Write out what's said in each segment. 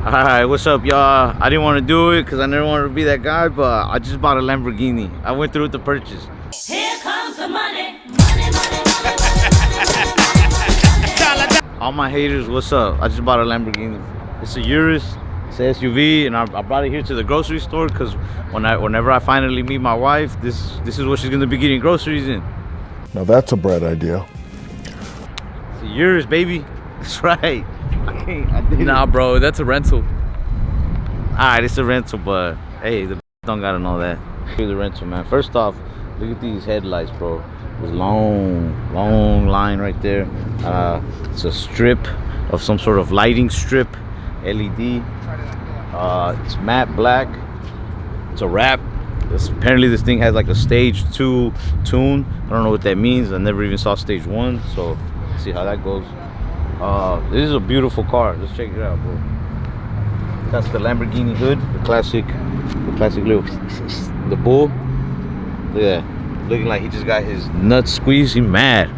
Alright, what's up, y'all? I didn't want to do it because I never wanted to be that guy, but I just bought a Lamborghini. I went through with the purchase. Here comes the money, money, money, money. All my haters, what's up? I just bought a Lamborghini. It's a Urus, it's an SUV, and I brought it here to the grocery store because whenever I finally meet my wife, this is what she's gonna be getting groceries in. Now that's a bright idea. It's a Urus, baby. That's right. I did Nah, bro, that's a rental. Alright, it's a rental, but hey, the don't gotta know that. Here's the rental, man. First off, look at these headlights, bro. There's long line right there. It's a strip of some sort of lighting strip, LED. It's matte black. It's a wrap. Apparently this thing has like a stage 2 tune. I don't know what that means. I never even saw stage 1, so let's see how that goes. This is a beautiful car. Let's check it out, bro. That's the Lamborghini hood, the classic little, the bull. Look at that, looking like he just got his nuts squeezed. He's mad.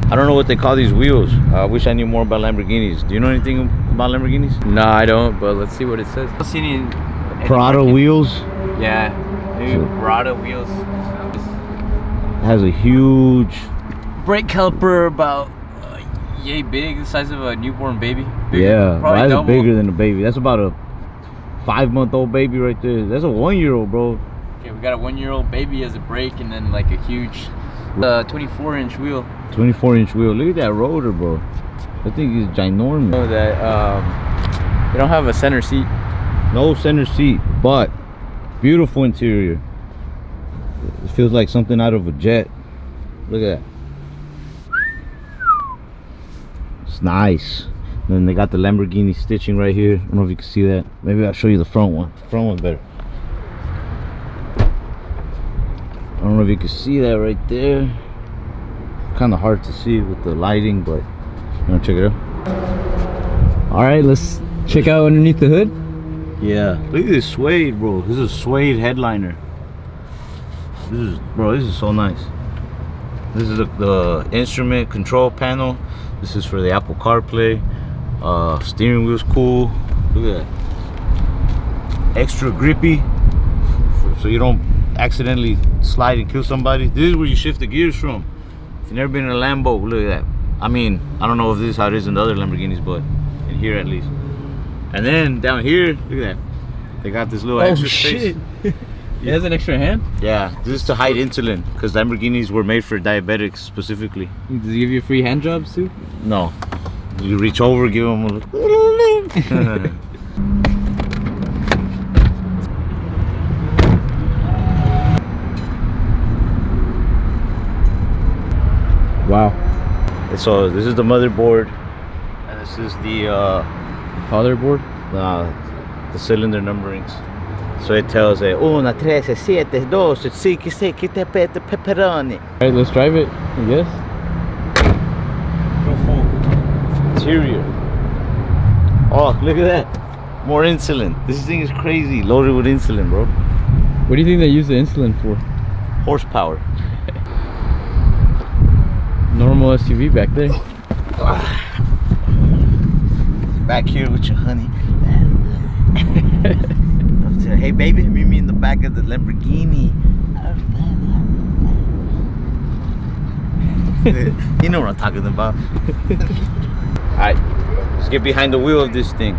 I don't know what they call these wheels. I wish I knew more about Lamborghinis. Do you know anything about Lamborghinis? Nah, I don't, but let's see what it says. I've seen any Prada wheels. Yeah, new Prada wheels. It has a huge Brake caliper about yay big, the size of a newborn baby. Bigger, yeah, probably that's double. bigger than a baby. That's about a 5-month-old baby right there. That's a 1-year-old, bro. Okay, we got a 1-year-old baby as a brake, and then like a huge 24-inch wheel. 24-inch wheel. Look at that rotor, bro. That thing is ginormous. You know that they don't have a center seat. No center seat, but beautiful interior. It feels like something out of a jet. Look at that. It's nice. And then they got the Lamborghini stitching right here. I don't know if you can see that. Maybe I'll show you the front one. The front one's better. I don't know if you can see that right there. Kind of hard to see with the lighting, but you want to check it out? All right, let's check out underneath the hood. Yeah, look at this suede, bro. This is a suede headliner. This is so nice. This is the instrument control panel. This is for the Apple CarPlay. Steering wheel's cool. Look at that. Extra grippy, so you don't accidentally slide and kill somebody. This is where you shift the gears from. If you've never been in a Lambo, look at that. I mean, I don't know if this is how it is in the other Lamborghinis, but in here at least. And then down here, look at that. They got this little extra space. It has an extra hand? Yeah, this is to hide insulin because Lamborghinis were made for diabetics specifically. Does it give you free hand jobs too? No. You reach over, give them a little. Wow. So this is the motherboard, and this is the Fatherboard? the cylinder numberings. So it tells it 1, 3, 7, 2, 5, 6, 7, pepperoni. Alright, let's drive it, I guess. Beautiful interior. Oh, look at that. More insulin. This thing is crazy. Loaded with insulin, bro. What do you think they use the insulin for? Horsepower. Normal SUV back there. Back here with your honey. Hey baby, meet me in the back of the Lamborghini. You know what I'm talking about. Alright, let's get behind the wheel of this thing.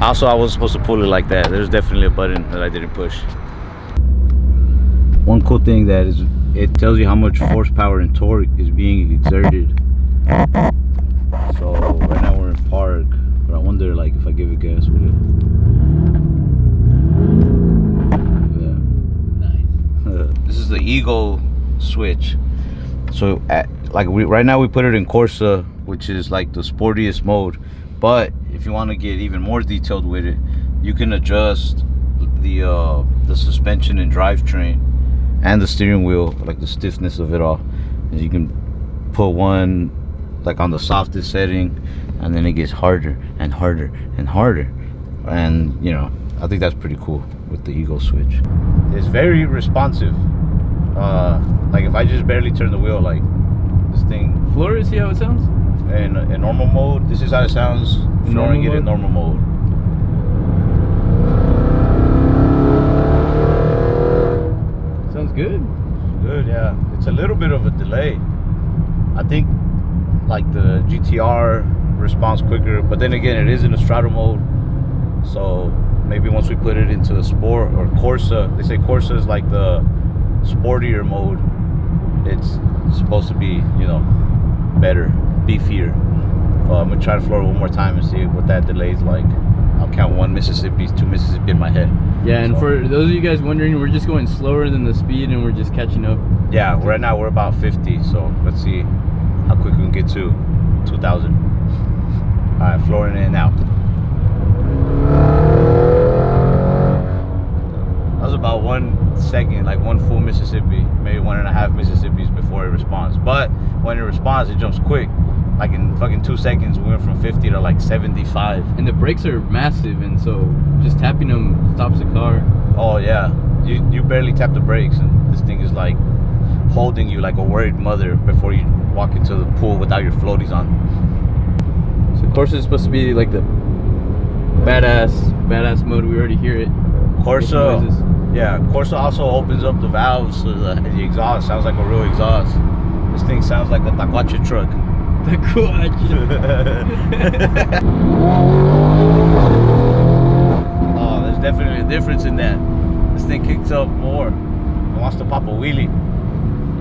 Also, I wasn't supposed to pull it like that. There's definitely a button that I didn't push. One cool thing that is, it tells you how much horsepower and torque is being exerted. So right now we're in park, but I wonder like if I give it gas, would it? Yeah. Nice. This is the Eagle switch. So right now we put it in Corsa, which is like the sportiest mode. But if you want to get even more detailed with it, you can adjust the suspension and drivetrain and the steering wheel, like the stiffness of it all. And you can put one like on the softest setting, and then it gets harder and harder and harder. And you know, I think that's pretty cool with the Eagle switch. It's very responsive. Like if I just barely turn the wheel, like this thing. Floor, see how it sounds? in normal mode. This is how it sounds. Flooring it in normal mode. Sounds good. Good, yeah. It's a little bit of a delay. I think like the GTR responds quicker, but then again, it is in a Strato mode. So maybe once we put it into the Sport or Corsa, they say Corsa is like the sportier mode. It's supposed to be, you know, better, beefier. I'm gonna try to floor it one more time and see what that delay is like. I'll count 1 Mississippi, 2 Mississippi in my head. Yeah, and for those of you guys wondering, we're just going slower than the speed and we're just catching up. Yeah, right now we're about 50, so let's see how quick we can get to 2,000. All right, flooring in now. That was about 1 second, like 1 full Mississippi, maybe 1.5 Mississippis before it responds. But when it responds, it jumps quick. Like in fucking 2 seconds, we went from 50 to like 75. And the brakes are massive, and so just tapping them stops the car. Oh yeah, you barely tap the brakes, and this thing is like holding you like a worried mother before you walk into the pool without your floaties on. So Corsa is supposed to be like the badass mode. We already hear it. Corsa, yeah, Corsa also opens up the valves so the exhaust sounds like a real exhaust. This thing sounds like a taquache truck. Oh, there's definitely a difference in that. This thing kicks up more. It wants to pop a wheelie.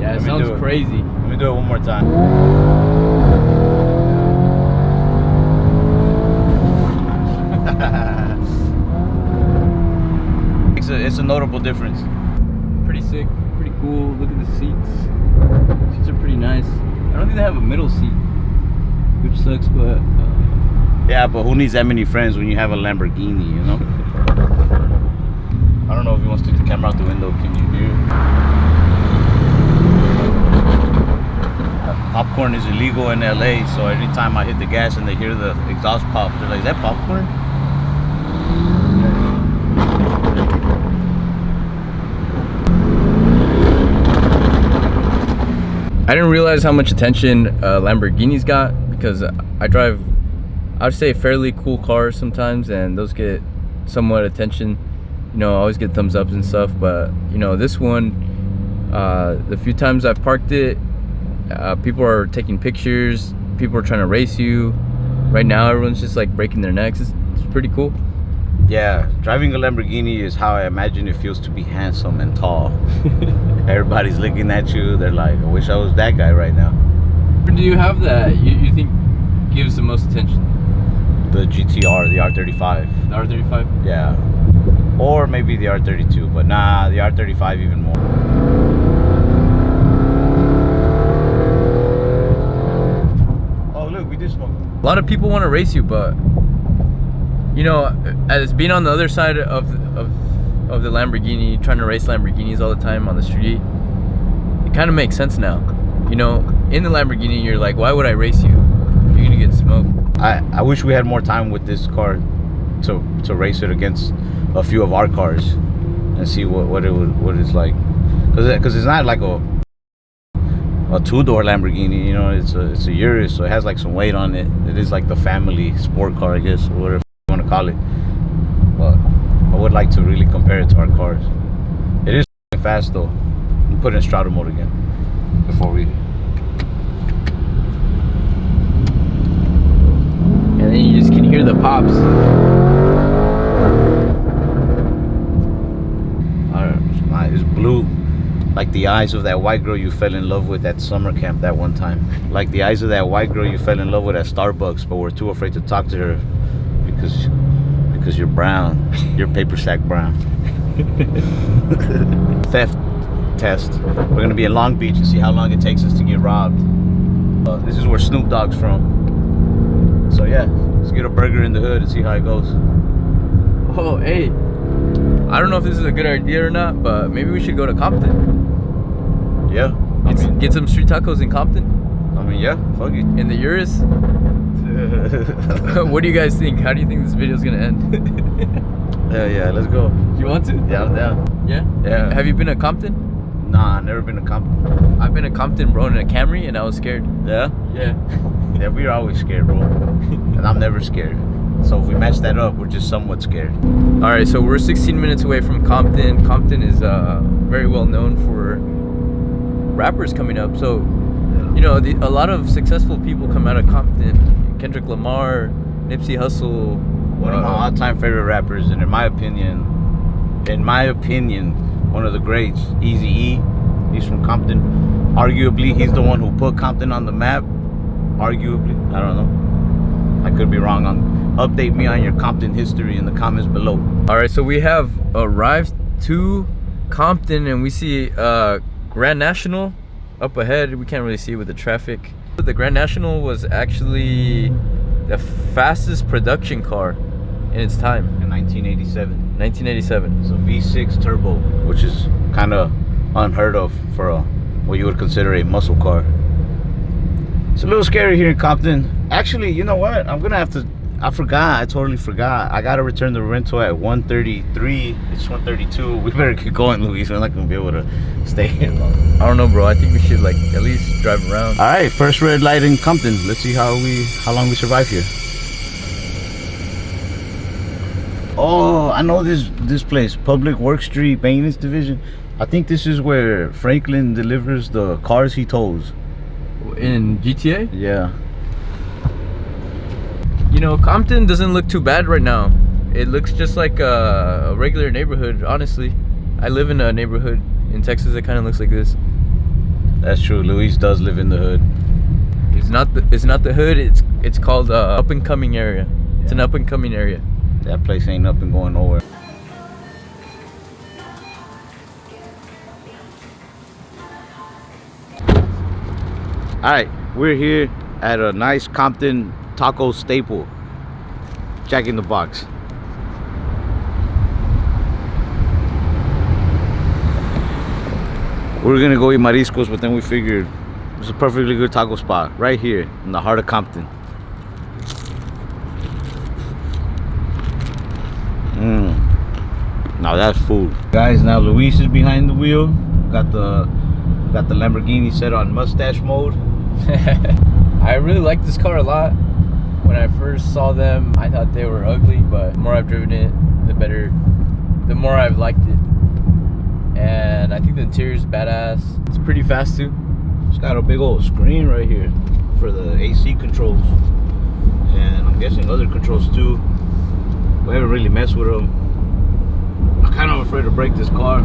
Yeah, it sounds crazy. Let me do it one more time. It's a notable difference. Pretty sick, pretty cool. Look at the seats. Seats are pretty nice. I don't think they have a middle seat, which sucks, but yeah, but who needs that many friends when you have a Lamborghini, you know? I don't know if you want to stick the camera out the window. Can you hear? Popcorn is illegal in LA, so anytime I hit the gas and they hear the exhaust pop, they're like, "Is that popcorn?" I didn't realize how much attention Lamborghinis got, because I drive, I would say, fairly cool cars sometimes, and those get somewhat attention. You know, I always get thumbs ups and stuff, but you know, this one, the few times I've parked it, people are taking pictures, people are trying to race you. Right now, everyone's just like breaking their necks. It's pretty cool. Yeah, driving a Lamborghini is how I imagine it feels to be handsome and tall. Everybody's looking at you. They're like, I wish I was that guy right now. Do you have that you think gives the most attention? The GTR, the R35. The R35? Yeah. Or maybe the R32, but nah, the R35 even more. Oh, look, we did smoke. A lot of people want to race you, but you know, as being on the other side of the Lamborghini, trying to race Lamborghinis all the time on the street, it kind of makes sense now. You know, in the Lamborghini, you're like, why would I race you? You're gonna get smoked. I wish we had more time with this car to race it against a few of our cars and see what it's like, because it's not like a 2-door Lamborghini, you know. It's a Urus, so it has like some weight on it. It is like the family sport car, I guess, or whatever you want to call it. But I would like to really compare it to our cars. It is fast though. I'm putting in Strato mode again before we. And then you just can hear the pops. It's blue, like the eyes of that white girl you fell in love with at summer camp that one time. Like the eyes of that white girl you fell in love with at Starbucks, but were too afraid to talk to her because you're brown. You're paper sack brown. Theft test. We're gonna be in Long Beach and see how long it takes us to get robbed. This is where Snoop Dogg's from. So yeah, let's get a burger in the hood and see how it goes. Oh, hey. I don't know if this is a good idea or not, but maybe we should go to Compton. Yeah. Get some street tacos in Compton. I mean, yeah, fuck it. In the Urus. What do you guys think? How do you think this video is gonna end? Yeah, let's go. You want to? Yeah, I'm down. Yeah? Yeah. Have you been to Compton? Nah, never been to Compton. I've been to Compton, bro, in a Camry, and I was scared. Yeah? Yeah. Yeah, we're always scared, bro. And I'm never scared. So if we match that up, we're just somewhat scared. All right, so we're 16 minutes away from Compton. Compton is very well known for rappers coming up. So, you know, a lot of successful people come out of Compton. Kendrick Lamar, Nipsey Hussle. One of my all-time favorite rappers, and in my opinion, one of the greats, Eazy-E. He's from Compton. Arguably, he's the one who put Compton on the map. Arguably, I don't know. I could be wrong. Update me on your Compton history in the comments below. All right, so we have arrived to Compton, and we see Grand National up ahead. We can't really see it with the traffic. The Grand National was actually the fastest production car in its time. In 1987. 1987. It's a V6 turbo, which is kind of unheard of for what you would consider a muscle car. It's a little scary here in Compton. Actually, you know what? I totally forgot. I gotta return the rental at 1:33. It's 1:32. We better keep going, Luis. We're not gonna be able to stay here long. I don't know, bro. I think we should like at least drive around. All right, first red light in Compton. Let's see how long we survive here. Oh, I know this place, Public Works Street Maintenance Division. I think this is where Franklin delivers the cars he tows. In GTA? Yeah. You know, Compton doesn't look too bad right now. It looks just like a regular neighborhood, honestly. I live in a neighborhood in Texas that kind of looks like this. That's true. Luis does live in the hood. It's not the hood. It's called up and coming area. It's an up and coming area. That place ain't up and going nowhere. All right, we're here at a nice Compton taco staple, Jack in the Box. We were gonna go eat mariscos, but then we figured it's a perfectly good taco spot right here in the heart of Compton. Now that's food, guys. Now Luis is behind the wheel. Got the Lamborghini set on mustache mode. I really like this car a lot. When I first saw them, I thought they were ugly, but the more I've driven it, the more I've liked it. And I think the interior is badass. It's pretty fast too. It's got a big old screen right here for the AC controls, and I'm guessing other controls too. We haven't really messed with them. I'm kind of afraid to break this car,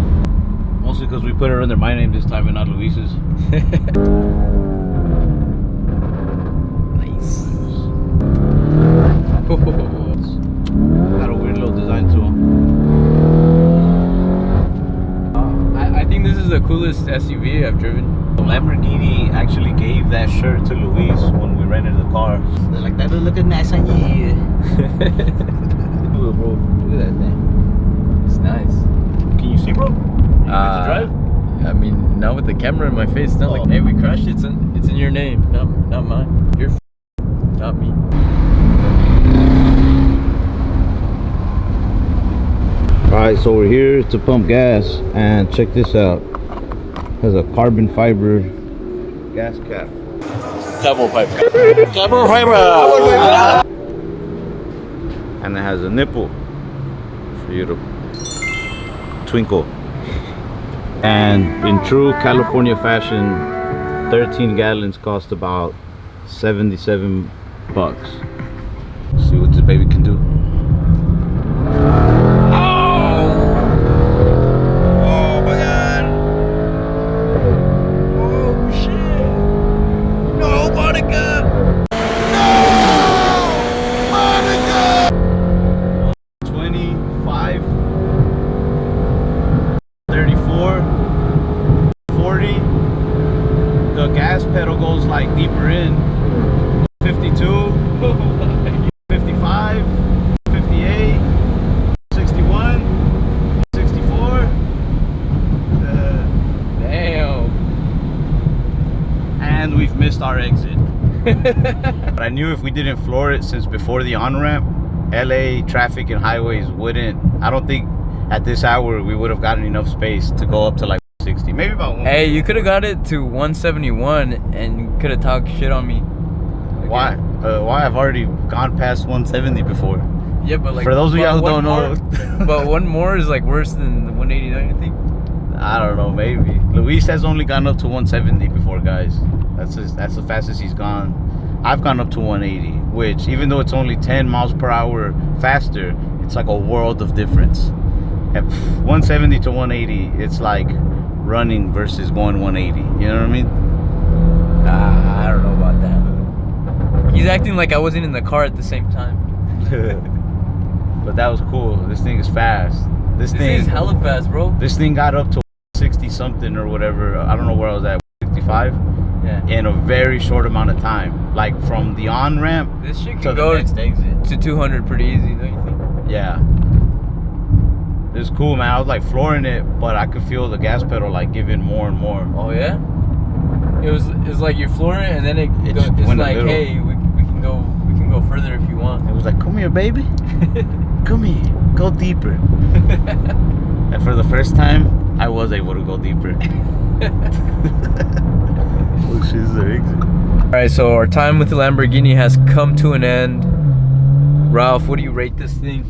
mostly because we put her under my name this time and not Luis's. Nice. Got a weird little design to them. I think this is the coolest SUV I've driven. Lamborghini actually gave that shirt to Luis when we rented the car. They're like, that look nice on you. Bro, look at that thing. It's nice. Can you see, bro? You get to drive? I mean, not with the camera in my face. It's not like, hey, we crashed. It's in your name, not mine. You're not me. Alright, so we're here to pump gas, and check this out. Has a carbon fiber gas cap. Double pipe. Carbon fiber! And it has a nipple for you to twinkle. And in true California fashion, 13 gallons cost about 77 bucks. Let's see what this baby can do. Pedal goes like deeper in. 52, 55, 58, 61, 64. Damn. And we've missed our exit. But I knew if we didn't floor it, since before the on-ramp, LA traffic and highways wouldn't, I don't think at this hour we would have gotten enough space to go up to like 60. 160, maybe about 1. Hey, you could have got it to 171 and you could have talked shit on me. Why? Why? I've already gone past 170 before. Yeah, but like For those of y'all who don't know, but one more is like worse than the 180, don't you think? I don't know, maybe. Luis has only gone up to 170 before, guys. That's the fastest he's gone. I've gone up to 180, which even though it's only 10 miles per hour faster, it's like a world of difference. At 170 to 180, it's like running versus going 180. You know what I mean? I don't know about that. He's acting like I wasn't in the car at the same time. But that was cool. This thing is fast. This thing is hella fast, bro. This thing got up to 60 something or whatever. I don't know where I was at. 65. Yeah. In a very short amount of time. Like from the on ramp. This shit to can the go next exit. to 200 pretty easy, don't you think? Yeah. It was cool, man. I was like flooring it, but I could feel the gas pedal like giving more and more. Oh yeah. It's like you're flooring it, and then it's went a like, little. hey, we can go further if you want. It was like, come here, baby. Come here. Go deeper. And for the first time, I was able to go deeper. Oh, she's the exit. All right, so our time with the Lamborghini has come to an end. Ralph, what do you rate this thing?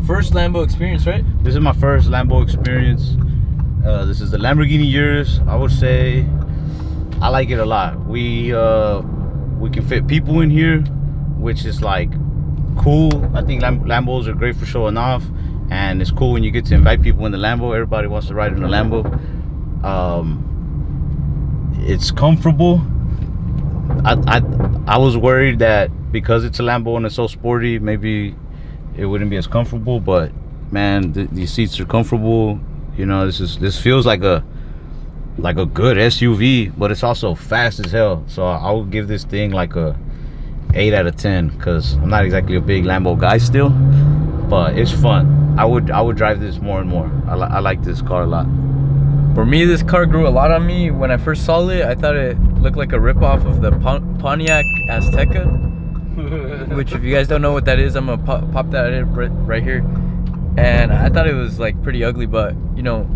First Lambo experience, right? This is my first Lambo experience. This is the Lamborghini Urus. I would say I like it a lot. We can fit people in here, which is like cool. I think Lambos are great for showing off, and it's cool when you get to invite people in the Lambo. Everybody wants to ride in the Lambo. It's comfortable. I was worried that because it's a Lambo and it's so sporty, maybe it wouldn't be as comfortable, but man, these seats are comfortable. You know, this feels like a good SUV, but it's also fast as hell. So I would give this thing like a 8 out of 10, because I'm not exactly a big Lambo guy still, but it's fun. I would drive this more and more. I like this car a lot. For me, this car grew a lot on me. When I first saw it, I thought it looked like a ripoff of the Pontiac Azteca, which if you guys don't know what that is, I'm gonna pop that right here. And I thought it was like pretty ugly, but you know,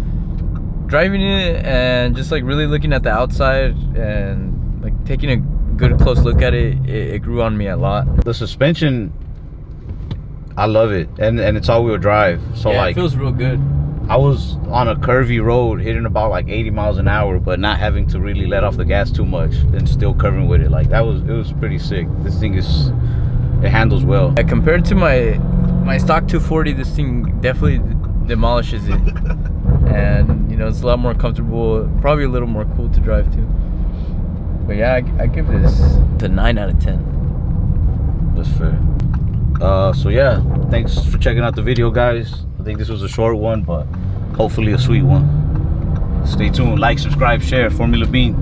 driving it and just like really looking at the outside and like taking a good close look at it, it grew on me a lot. The suspension, I love it, and it's all-wheel drive, so yeah, like it feels real good. I was on a curvy road hitting about like 80 miles an hour, but not having to really let off the gas too much and still curving with it. Like it was pretty sick. This thing it handles well. Yeah, compared to my stock 240, this thing definitely demolishes it. And you know, it's a lot more comfortable, probably a little more cool to drive too. But yeah, I give this a 9 out of 10. That's fair. So yeah, thanks for checking out the video, guys. I think this was a short one, but hopefully a sweet one. Stay tuned, like, subscribe, share. Formula Bean.